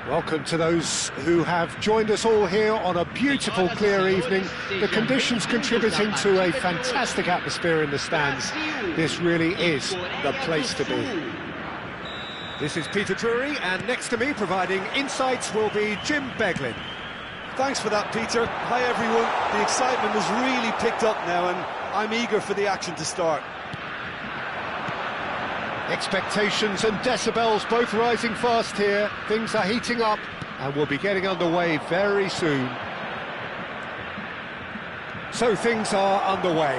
Welcome to those who have joined us all here on a beautiful, clear evening. The conditions contributing to a fantastic atmosphere in the stands. This really is the place to be. This is Peter Drury, and next to me, providing insights, will be Jim Beglin. Thanks for that, Peter. Hi, everyone. The excitement has really picked up now, and I'm eager for the action to start. Expectations and decibels both rising fast here. Things are heating up and we'll be getting underway very soon. So things are underway.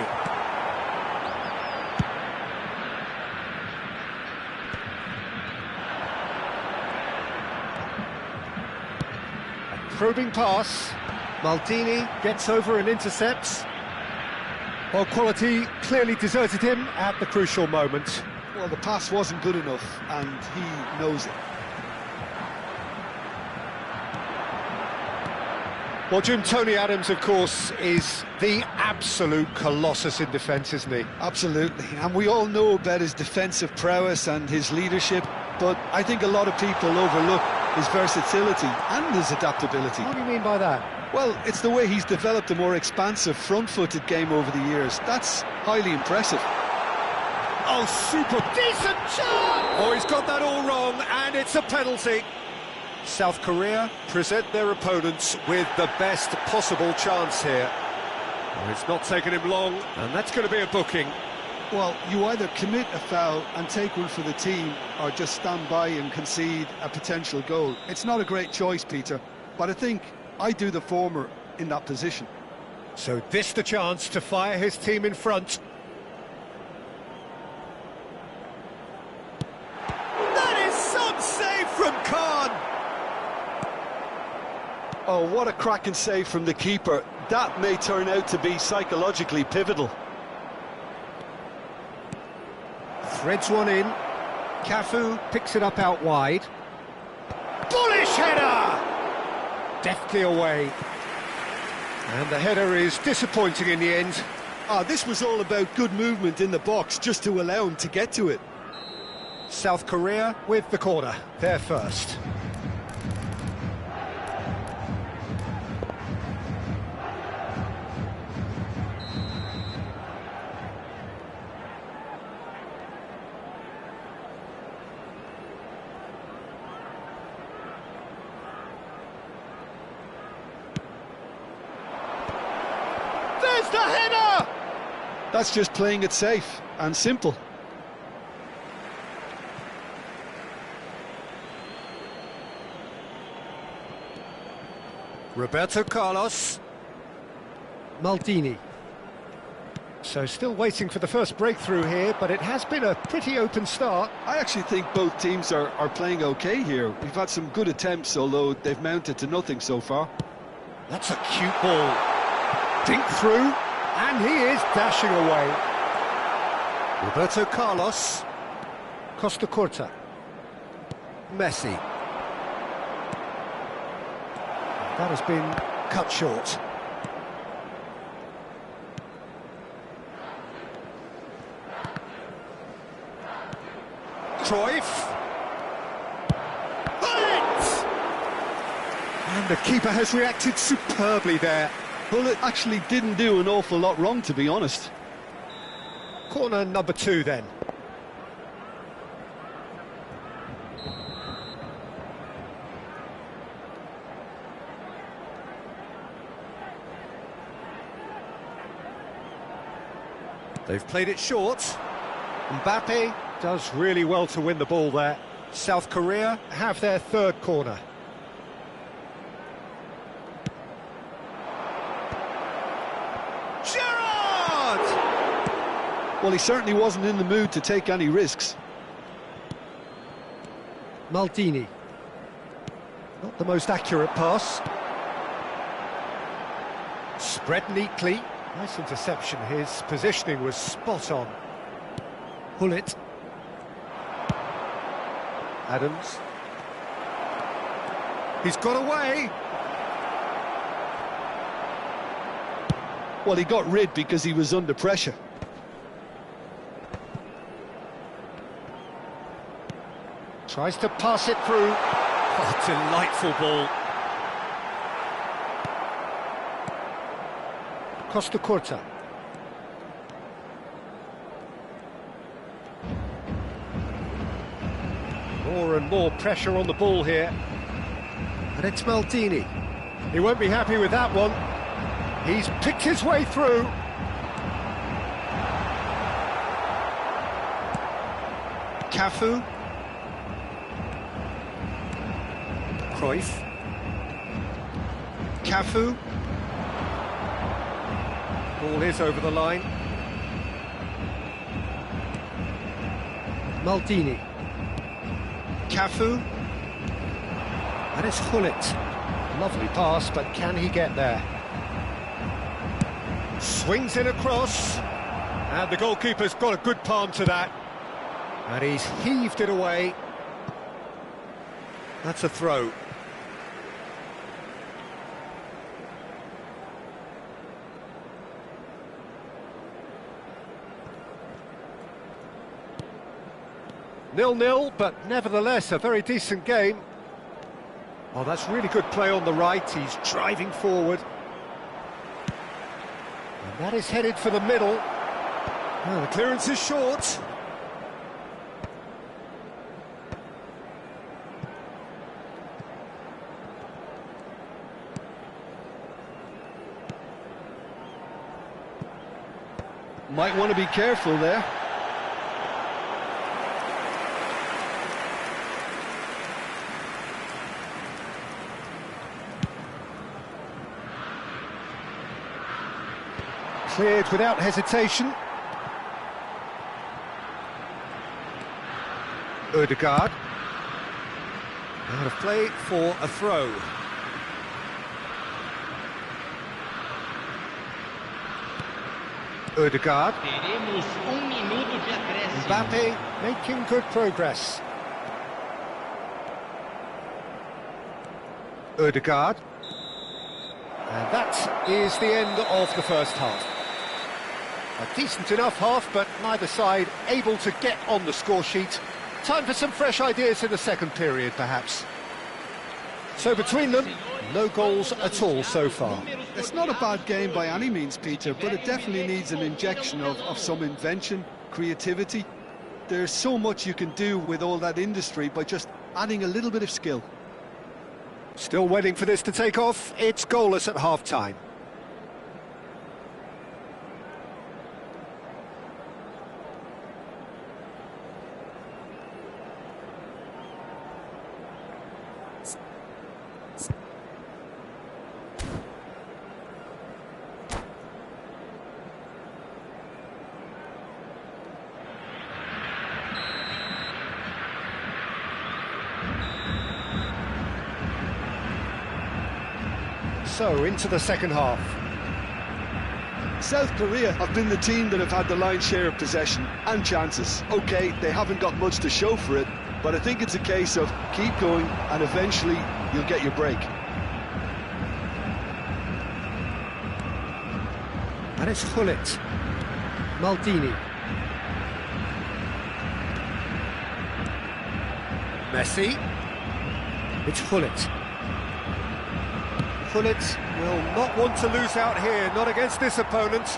A probing pass. Maldini gets over and intercepts. Well, quality clearly deserted him at the crucial moment. Well, the pass wasn't good enough, and he knows it. Well, Jim, Tony Adams, of course, is the absolute colossus in defence, isn't he? Absolutely, and we all know about his defensive prowess and his leadership, but I think a lot of people overlook his versatility and his adaptability. What do you mean by that? Well, it's the way he's developed a more expansive, front-footed game over the years. That's highly impressive. Oh, super decent chance! Oh, he's got that all wrong, and it's a penalty. South Korea present their opponents with the best possible chance here. Well, it's not taken him long, and that's going to be a booking. Well, you either commit a foul and take one for the team, or just stand by and concede a potential goal. It's not a great choice, Peter, but I think I do the former in that position. So this the chance to fire his team in front. From Khan. Oh, what a cracking save from the keeper. That may turn out to be psychologically pivotal. Threads one in. Cafu picks it up out wide. Bullish header! Deftly away. And the header is disappointing in the end. This was all about good movement in the box just to allow him to get to it. South Korea with the corner, they're first. There's the header! That's just playing it safe and simple. Roberto Carlos. Maldini. So still waiting for the first breakthrough here, but it has been a pretty open start. I actually think both teams are playing okay here. We've had some good attempts, although they've mounted to nothing so far. That's a cute ball. Dink through, and he is dashing away. Roberto Carlos. Costa Curta. Messi. That has been cut short. Cruyff. Bullet! And the keeper has reacted superbly there. Bullet actually didn't do an awful lot wrong, to be honest. Corner number 2 then. They've played it short. Mbappe does really well to win the ball there. South Korea have their third corner. Gerrard! Well, he certainly wasn't in the mood to take any risks. Maldini. Not the most accurate pass. Spread neatly. Nice interception. His positioning was spot on. Hullet. Adams. He's got away. Well, he got rid because he was under pressure. Tries to pass it through. Oh, delightful ball. Costa Curta. More and more pressure on the ball here. And it's Maldini. He won't be happy with that one. He's picked his way through. Cafu. Cruyff. Cafu. Ball is over the line. Maldini. Cafu. And it's Gullit. Lovely pass, but can he get there? Swings it across. And the goalkeeper's got a good palm to that. And he's heaved it away. That's a throw. Nil-nil, but nevertheless a very decent game. Oh, that's really good play on the right. He's driving forward. And that is headed for the middle. Well, the clearance is short. Might want to be careful there. Cleared without hesitation. Ødegaard. Out of play for a throw. Ødegaard. Mbappe making good progress. Ødegaard. And that is the end of the first half. A decent enough half, but neither side able to get on the score sheet. Time for some fresh ideas in the second period, perhaps. So between them, no goals at all so far. It's not a bad game by any means, Peter, but it definitely needs an injection of some invention, creativity. There's so much you can do with all that industry by just adding a little bit of skill. Still waiting for this to take off. It's goalless at half-time. So, into the second half. South Korea have been the team that have had the lion's share of possession and chances. OK, they haven't got much to show for it, but I think it's a case of keep going and eventually you'll get your break. And it's Gullit. Maldini. Messi. It's Gullit. Gullit will not want to lose out here, not against this opponent.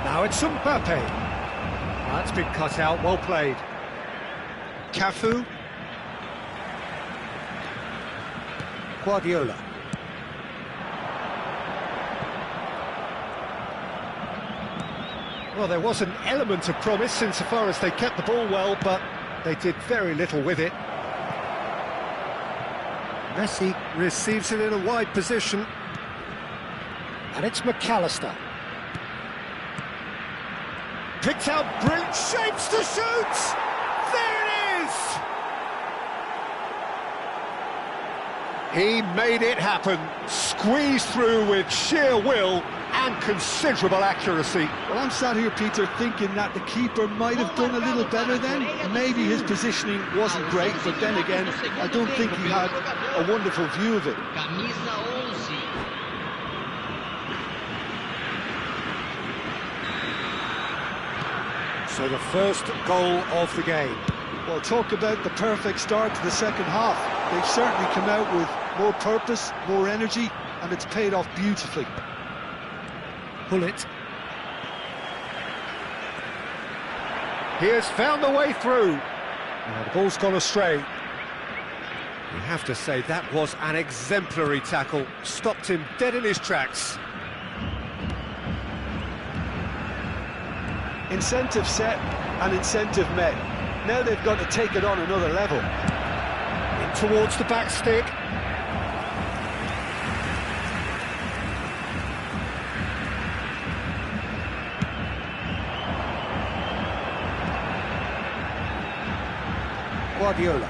Now it's Mbappe. That's been cut out, well played. Cafu. Guardiola. Well, there was an element of promise insofar as they kept the ball well, but they did very little with it. Messi receives it in a wide position. And it's McAllister. Picked out brilliant shapes to shoot! There it is! He made it happen. Squeezed through with sheer will and considerable accuracy. Well, I'm sat here, Peter, thinking that the keeper might have done a little better then. Maybe his positioning wasn't great, but then again, I don't think he had a wonderful view of it. So the first goal of the game. Well, talk about the perfect start to the second half. They've certainly come out with more purpose, more energy, and it's paid off beautifully. Pull it. He has found the way through. Now the ball's gone astray. You have to say that was an exemplary tackle. Stopped him dead in his tracks. Incentive set and incentive met. Now they've got to take it on another level. In towards the back stick. Guardiola.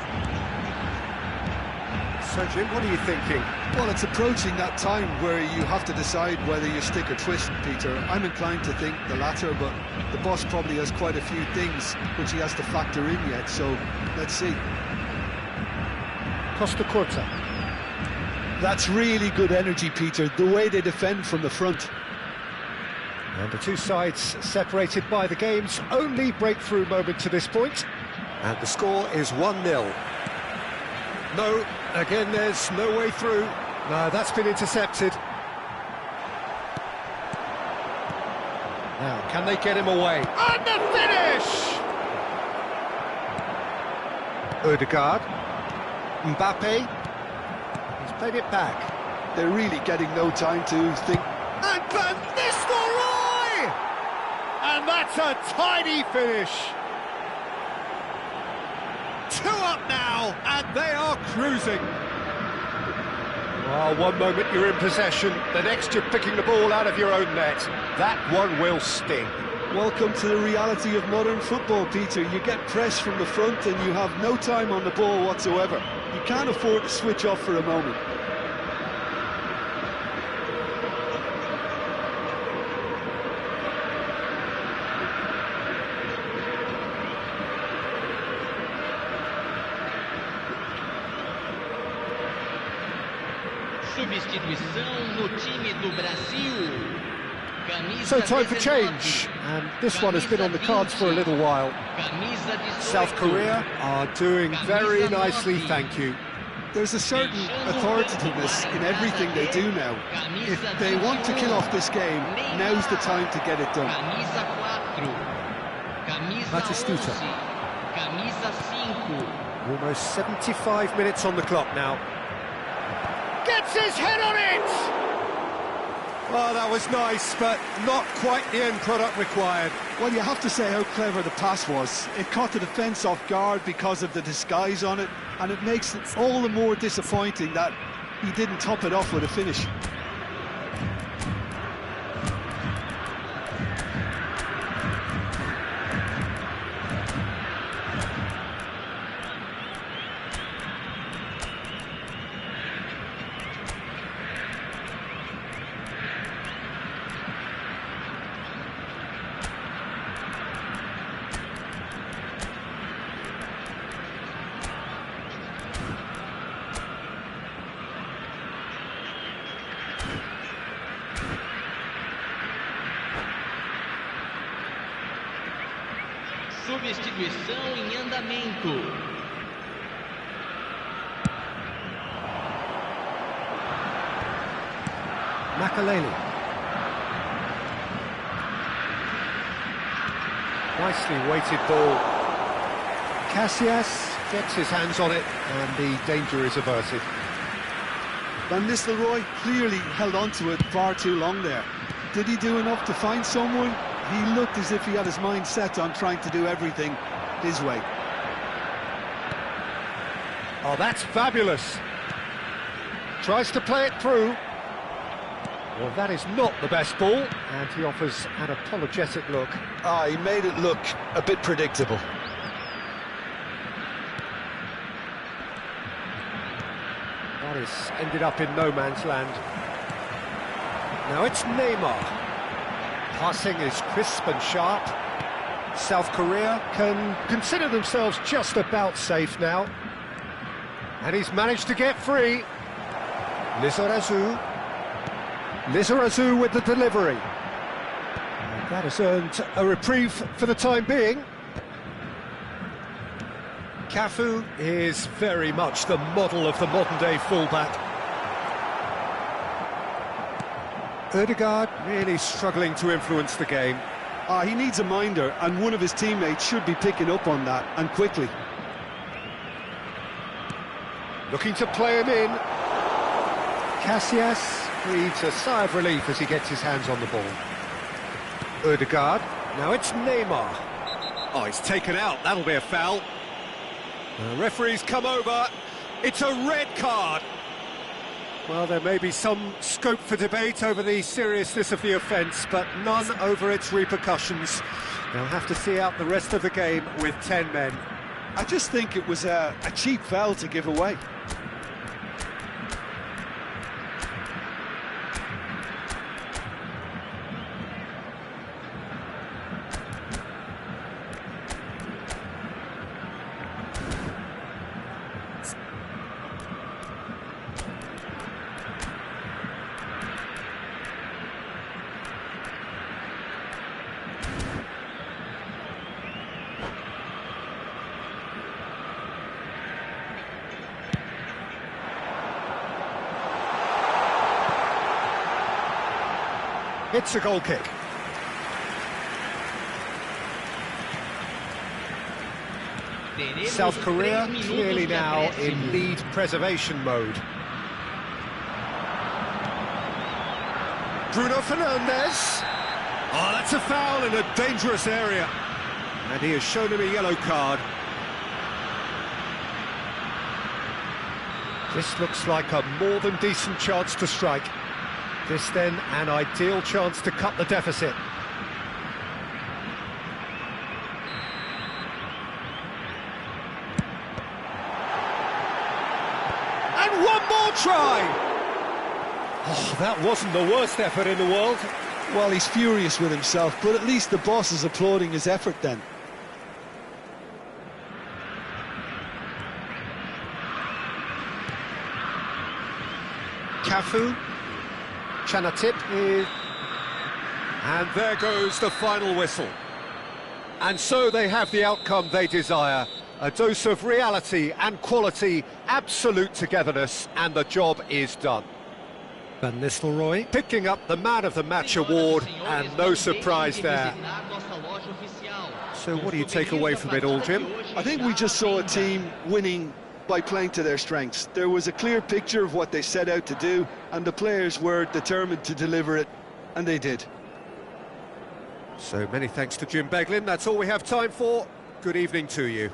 So Jim, what are you thinking? Well, it's approaching that time where you have to decide whether you stick or twist, Peter. I'm inclined to think the latter, but the boss probably has quite a few things which he has to factor in yet, so let's see. Costa Curta. That's really good energy, Peter, the way they defend from the front. And the two sides separated by the game's only breakthrough moment to this point. And the score is 1-0. No, again there's no way through. No, that's been intercepted. Now, can they get him away? And the finish! Odegaard. Mbappe. He's played it back. They're really getting no time to think. And Van Nistelrooy! And that's a tidy finish. 2 up now, and they are cruising. Well, one moment you're in possession, the next you're picking the ball out of your own net. That one will sting. Welcome to the reality of modern football, Peter. You get pressed from the front and you have no time on the ball whatsoever. You can't afford to switch off for a moment. Substituição no time do Brasil. So time for change, and this one has been on the cards for a little while. South Korea are doing very nicely, thank you. There's a certain authoritativeness in everything they do now. If they want to kill off this game, now's the time to get it done. Batistuta. Almost 75 minutes on the clock now. Gets his head on it! Oh, that was nice, but not quite the end product required. Well, you have to say how clever the pass was. It caught the defence off guard because of the disguise on it, and it makes it all the more disappointing that he didn't top it off with a finish. Substituição em andamento. Makaleli. Nicely weighted ball. Casillas gets his hands on it, and the danger is averted. Van Nistelrooy clearly held on to it far too long there. Did he do enough to find someone? He looked as if he had his mind set on trying to do everything his way. Oh, that's fabulous. Tries to play it through. Well, that is not the best ball, and he offers an apologetic look. He made it look a bit predictable. That has ended up in no man's land. Now it's Neymar. Passing is crisp and sharp. South Korea can consider themselves just about safe now. And he's managed to get free. Lizarazu. Lizarazu with the delivery. And that has earned a reprieve for the time being. Cafu is very much the model of the modern-day fullback. Ødegaard really struggling to influence the game. He needs a minder, and one of his teammates should be picking up on that, and quickly. Looking to play him in. Casillas breathes a sigh of relief as he gets his hands on the ball. Ødegaard, now it's Neymar. Oh, he's taken out, that'll be a foul. The referee's come over, it's a red card. Well, there may be some scope for debate over the seriousness of the offence, but none over its repercussions. They'll have to see out the rest of the game with 10 men. I just think it was a cheap foul to give away. It's a goal kick. South Korea clearly now in lead preservation mode. Bruno Fernandes. Oh, that's a foul in a dangerous area. And he has shown him a yellow card. This looks like a more than decent chance to strike. This then an ideal chance to cut the deficit. And one more try! Oh, that wasn't the worst effort in the world. Well, he's furious with himself, but at least the boss is applauding his effort then. Cafu. Chanatip is... And there goes the final whistle. And so they have the outcome they desire. A dose of reality and quality, absolute togetherness, and the job is done. Van Nistelrooy picking up the Man of the Match award, and no surprise there. So what do you take away from it all, Jim? I think we just saw a team winning by playing to their strengths. There was a clear picture of what they set out to do, and the players were determined to deliver it, and they did. So many thanks to Jim Beglin. That's all we have time for. Good evening to you.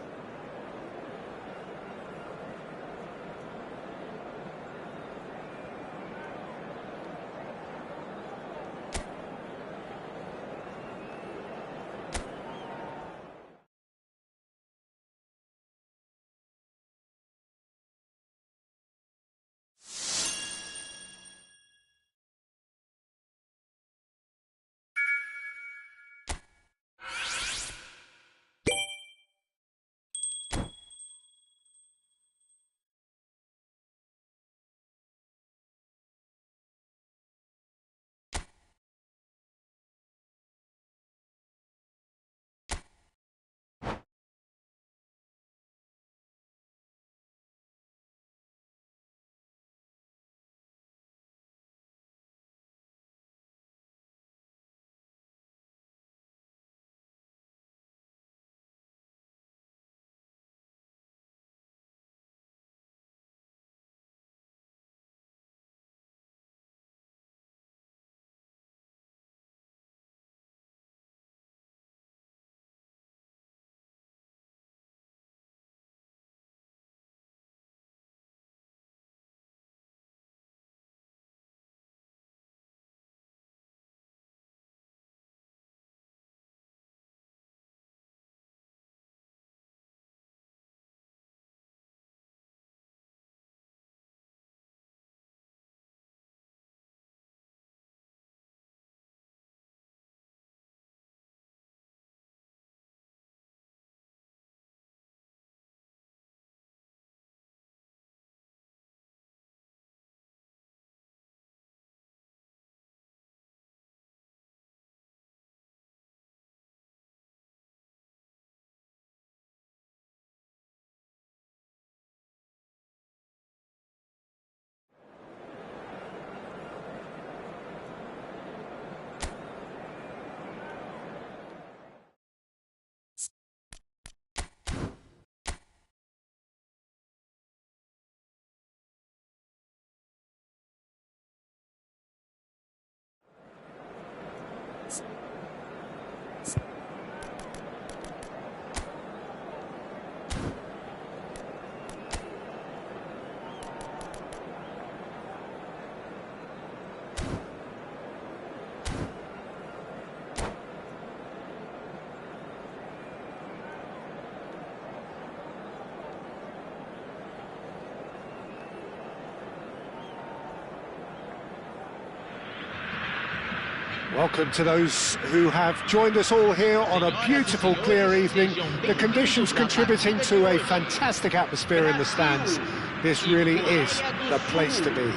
Welcome to those who have joined us all here on a beautiful, clear evening. The conditions contributing to a fantastic atmosphere in the stands. This really is the place to be.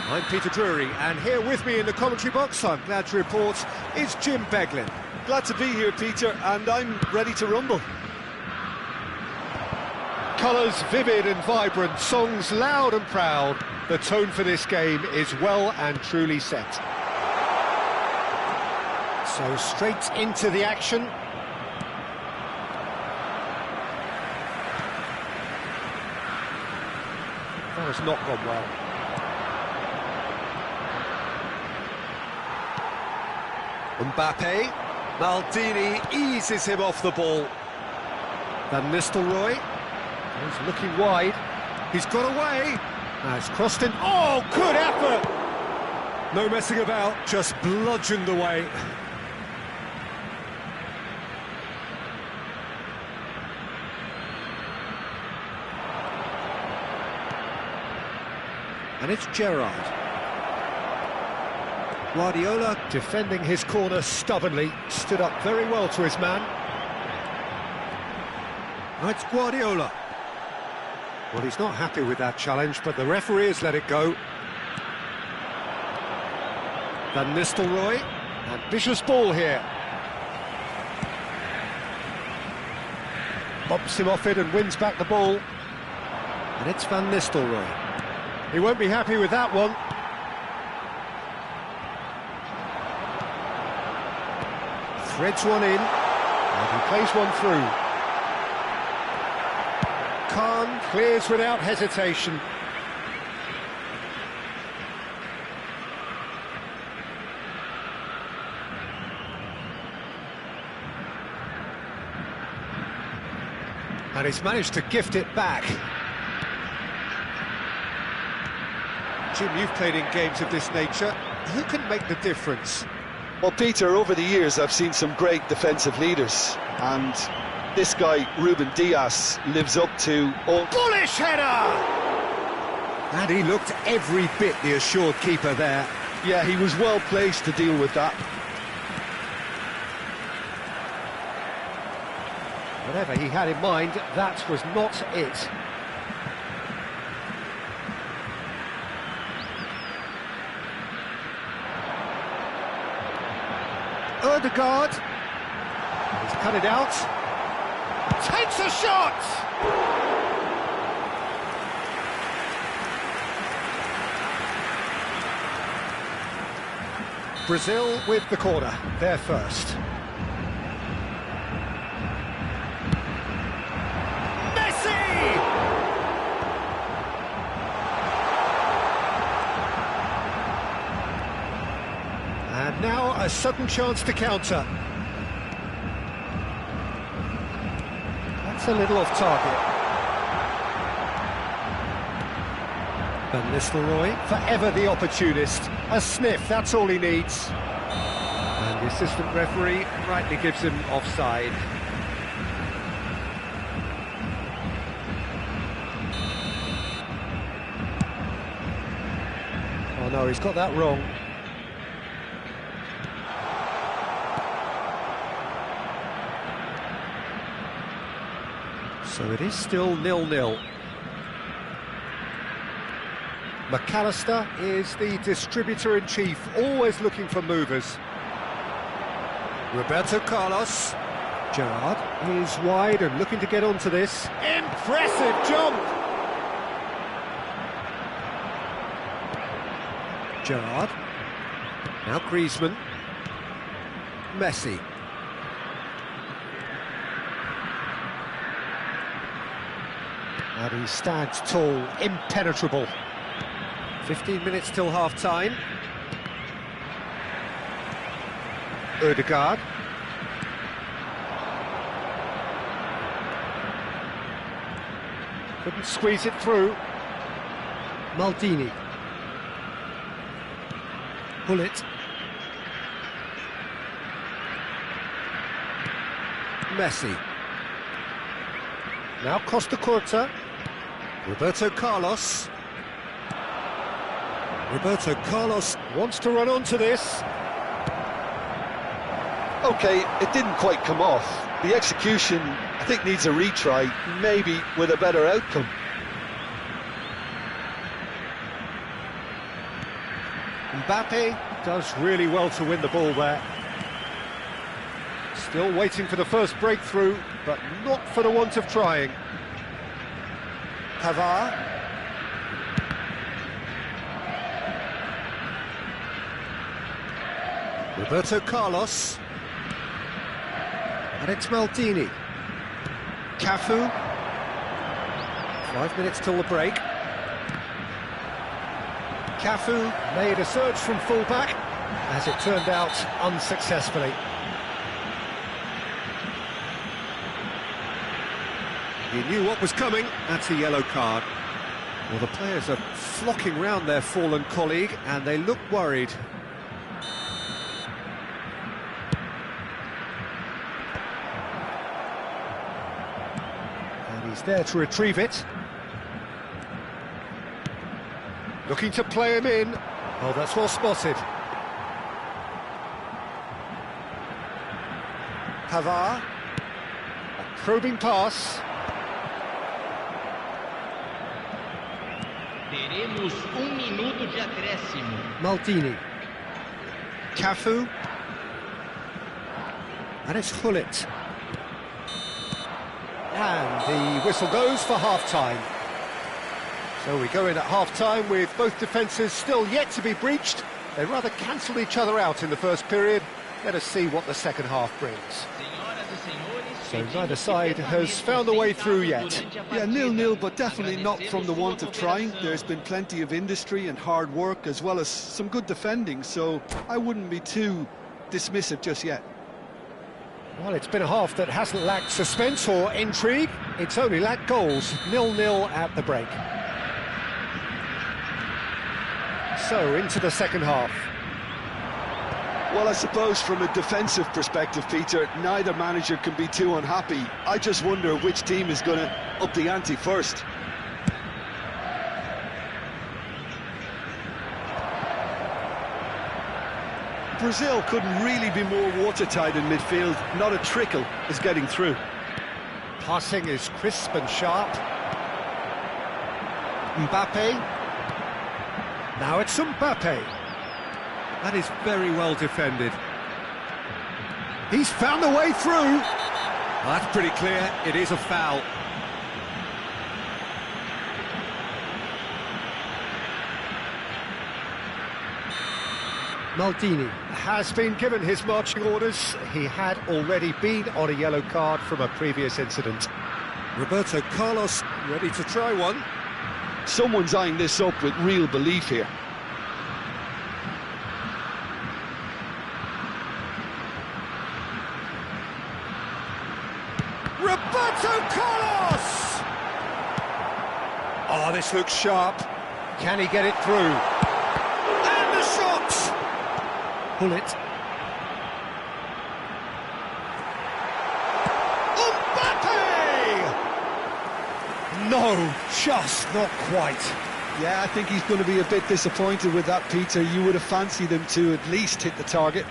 I'm Peter Drury, and here with me in the commentary box, I'm glad to report, is Jim Beglin. Glad to be here, Peter, and I'm ready to rumble. Colours vivid and vibrant, songs loud and proud. The tone for this game is well and truly set. So straight into the action. That has not gone well. Mbappe, Maldini eases him off the ball. Van Nistelrooy, he's looking wide. He's got away. Now it's crossed in. Oh, good effort! No messing about, just bludgeoned away. And it's Gerrard. Guardiola defending his corner stubbornly, stood up very well to his man. Now it's Guardiola. Well, he's not happy with that challenge, but the referee has let it go. Van Nistelrooy, ambitious ball here. Bumps him off it and wins back the ball. And it's Van Nistelrooy. He won't be happy with that one. Threads one in, and he plays one through. Khan clears without hesitation. And he's managed to gift it back. Jim, you've played in games of this nature. Who can make the difference? Well, Peter, over the years I've seen some great defensive leaders, and this guy, Ruben Dias, lives up to all... Bullish header! And he looked every bit the assured keeper there. Yeah, he was well placed to deal with that. Whatever he had in mind, that was not it. Odegaard, he's cut it out, takes a shot! Brazil with the corner, they're first. And now a sudden chance to counter. That's a little off target. Van Nistelrooy, forever the opportunist. A sniff, that's all he needs. And the assistant referee rightly gives him offside. Oh no, he's got that wrong. So it is still 0-0. McAllister is the distributor-in-chief, always looking for movers. Roberto Carlos. Gerrard is wide and looking to get onto this. Impressive jump! Gerrard. Now Griezmann. Messi. And he stands tall, impenetrable. 15 minutes till half-time. Odegaard. Couldn't squeeze it through. Maldini. Bullet. Messi. Now Costa Curta. Roberto Carlos. Roberto Carlos wants to run onto this. OK, it didn't quite come off. The execution, I think, needs a retry, maybe with a better outcome. Mbappe does really well to win the ball there. Still waiting for the first breakthrough, but not for the want of trying. Pavard. Roberto Carlos. And it's Maldini. Cafu. 5 minutes till the break. Cafu made a surge from full-back, as it turned out unsuccessfully. He knew what was coming. That's a yellow card. Well, the players are flocking round their fallen colleague, and they look worried. And he's there to retrieve it. Looking to play him in. Oh, that's well spotted. Pavard. A probing pass. Teremos minuto de acréscimo. Maldini. Cafu. And it's Hullet. And the whistle goes for half-time. So we go in at half-time with both defences still yet to be breached. They rather cancelled each other out in the first period. Let us see what the second half brings. So neither side has found a way through yet. Yeah, 0-0, but definitely not from the want of trying. There's been plenty of industry and hard work, as well as some good defending, so I wouldn't be too dismissive just yet. Well, it's been a half that hasn't lacked suspense or intrigue. It's only lacked goals. 0-0 at the break. So, into the second half. Well, I suppose from a defensive perspective, Peter, neither manager can be too unhappy. I just wonder which team is going to up the ante first. Brazil couldn't really be more watertight in midfield. Not a trickle is getting through. Passing is crisp and sharp. Mbappe. Now it's Mbappe. That is very well defended. He's found a way through. Well, that's pretty clear. It is a foul. Maldini has been given his marching orders. He had already been on a yellow card from a previous incident. Roberto Carlos ready to try one. Someone's eyeing this up with real belief here. Roberto Carlos! Oh, this looks sharp. Can he get it through? And the shot! Hullet. Mbappe! No, just not quite. Yeah, I think he's going to be a bit disappointed with that, Peter. You would have fancied him to at least hit the target.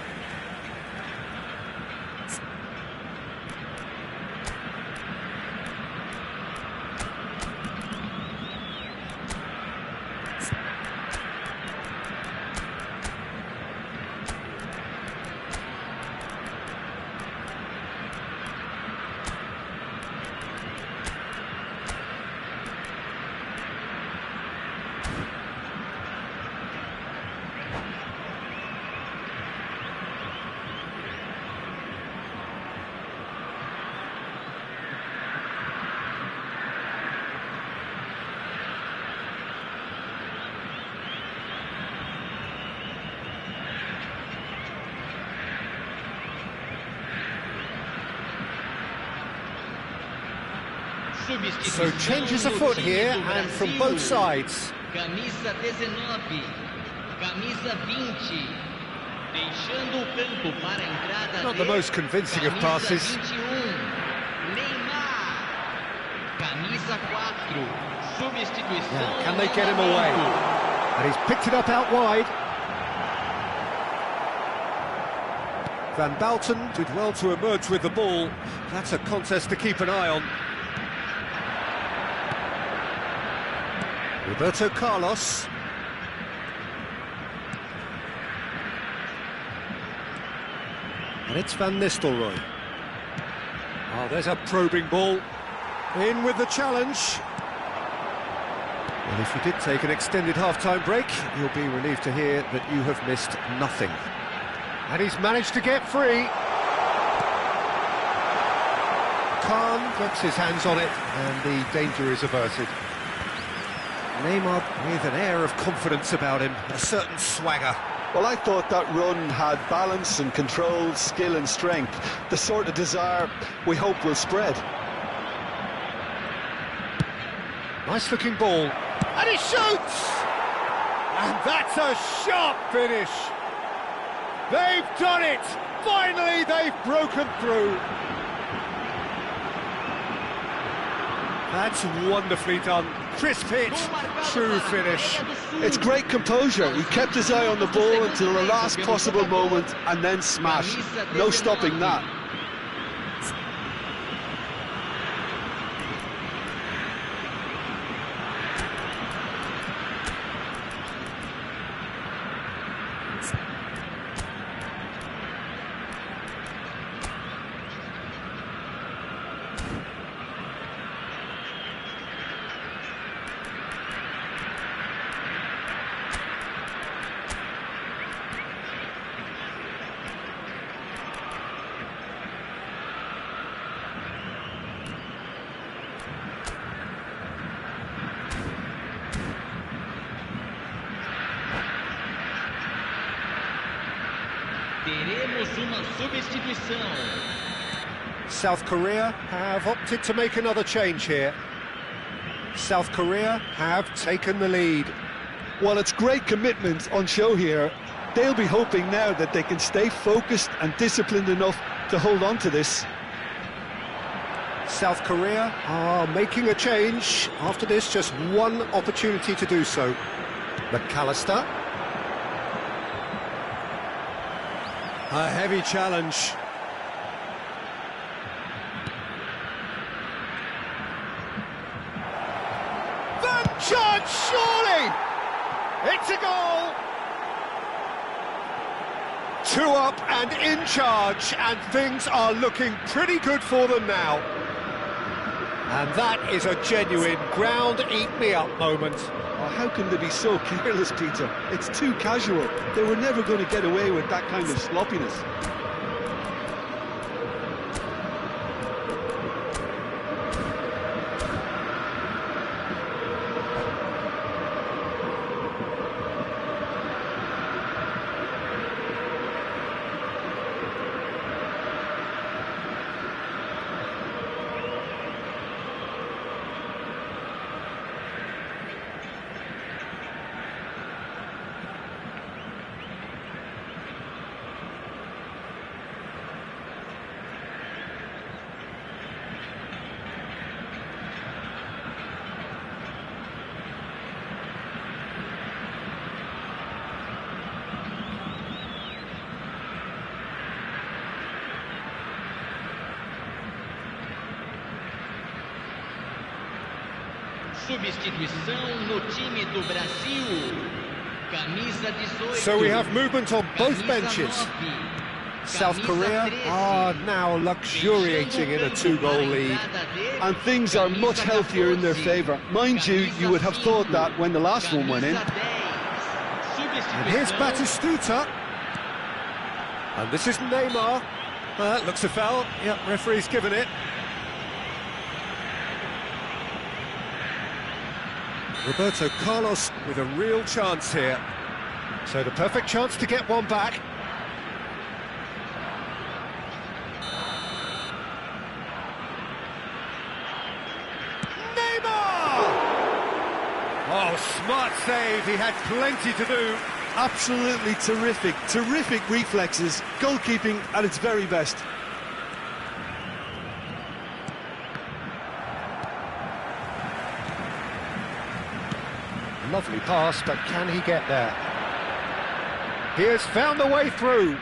So changes afoot here, and from both sides. Camisa 19, camisa 20, deixando o campo para a entrada. Not the most convincing of passes. 21, Neymar, camisa 4, substituição. Yeah, can they get him away? And he's picked it up out wide. Van Balten did well to emerge with the ball. That's a contest to keep an eye on. Roberto Carlos. And it's Van Nistelrooy. Oh, there's a probing ball. In with the challenge. Well, if you did take an extended half-time break, you'll be relieved to hear that you have missed nothing. And he's managed to get free. Khan gets his hands on it, and the danger is averted. Neymar with an air of confidence about him, a certain swagger. Well, I thought that run had balance and control, skill and strength, the sort of desire we hope will spread. Nice-looking ball, and he shoots! And that's a sharp finish! They've done it! Finally, they've broken through! That's wonderfully done. Crisp hit, true finish. It's great composure. He kept his eye on the ball until the last possible moment and then smash. No stopping that. Teremos uma substituição. South Korea have opted to make another change here. South Korea have taken the lead. Well, it's great commitment on show here. They'll be hoping now that they can stay focused and disciplined enough to hold on to this. South Korea are making a change. After this, just one opportunity to do so. McAllister. A heavy challenge. Van Chant, surely! It's a goal! 2 up and in charge, and things are looking pretty good for them now. And that is a genuine ground-eat-me-up moment. Oh, how can they be so careless, Peter? It's too casual. They were never going to get away with that kind of sloppiness. Substituição no time do Brasil. Camisa 18. So we have movement on both benches. South Korea are now luxuriating in a 2-goal lead. And things are much healthier in their favour. Mind you, you would have thought that when the last one went in. And here's Batistuta. And this is Neymar. Looks a foul. Yep, referee's given it. Roberto Carlos with a real chance here. So the perfect chance to get one back. Neymar! Oh, smart save. He had plenty to do. Absolutely terrific, terrific reflexes. Goalkeeping at its very best. Lovely pass, but can he get there? He has found the way through.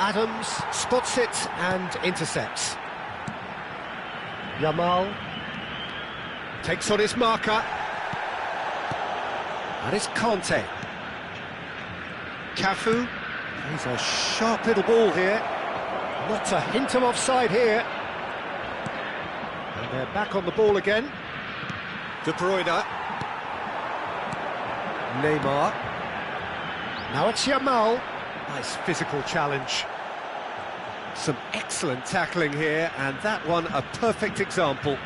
Adams spots it and intercepts. Yamal takes on his marker. And it's Conte. Cafu. He's a sharp little ball here. Not a hint of offside here. And they're back on the ball again. De Bruyne. Neymar. Now it's Yamal. Nice physical challenge. Some excellent tackling here, and that one a perfect example.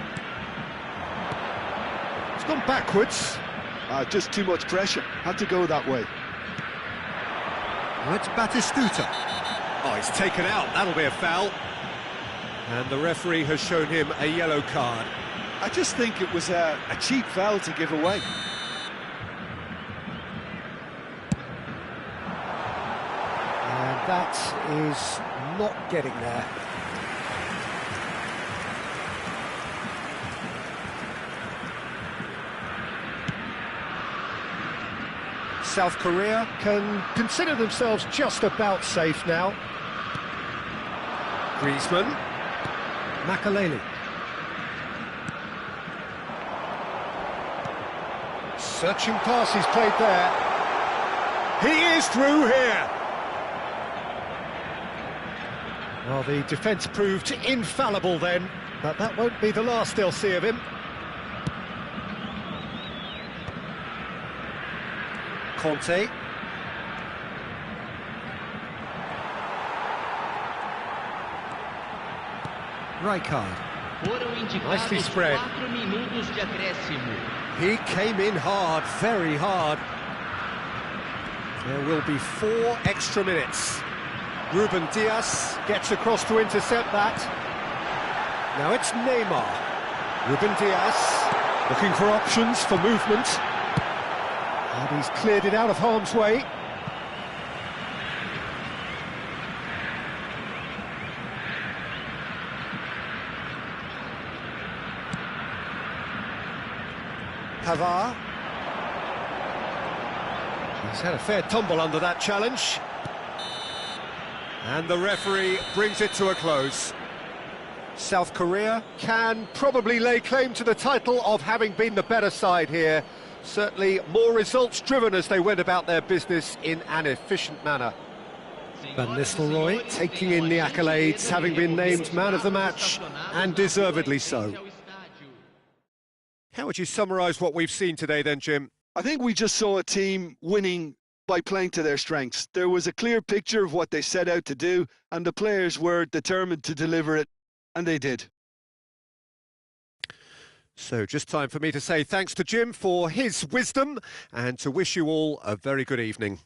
It's gone backwards. Just too much pressure. Had to go that way. Now it's Batistuta. Oh, he's taken out. That'll be a foul. And the referee has shown him a yellow card. I just think it was a cheap foul to give away. And that is not getting there. South Korea can consider themselves just about safe now. Griezmann. Makaleli. Searching pass he's played there. He is through here. Well, the defence proved infallible then, but that won't be the last they'll see of him. Conte. Rijkaard. Nicely spread. He came in hard, very hard. There will be 4 extra minutes. Ruben Dias gets across to intercept that. Now it's Neymar. Ruben Dias looking for options for movement. And he's cleared it out of harm's way. Pavard. He's had a fair tumble under that challenge. And the referee brings it to a close. South Korea can probably lay claim to the title of having been the better side here. Certainly more results-driven as they went about their business in an efficient manner. Van Nistelrooy taking in the accolades, having been named man of the match, and deservedly so. How would you summarise what we've seen today then, Jim? I think we just saw a team winning by playing to their strengths. There was a clear picture of what they set out to do, and the players were determined to deliver it, and they did. So just time for me to say thanks to Jim for his wisdom and to wish you all a very good evening.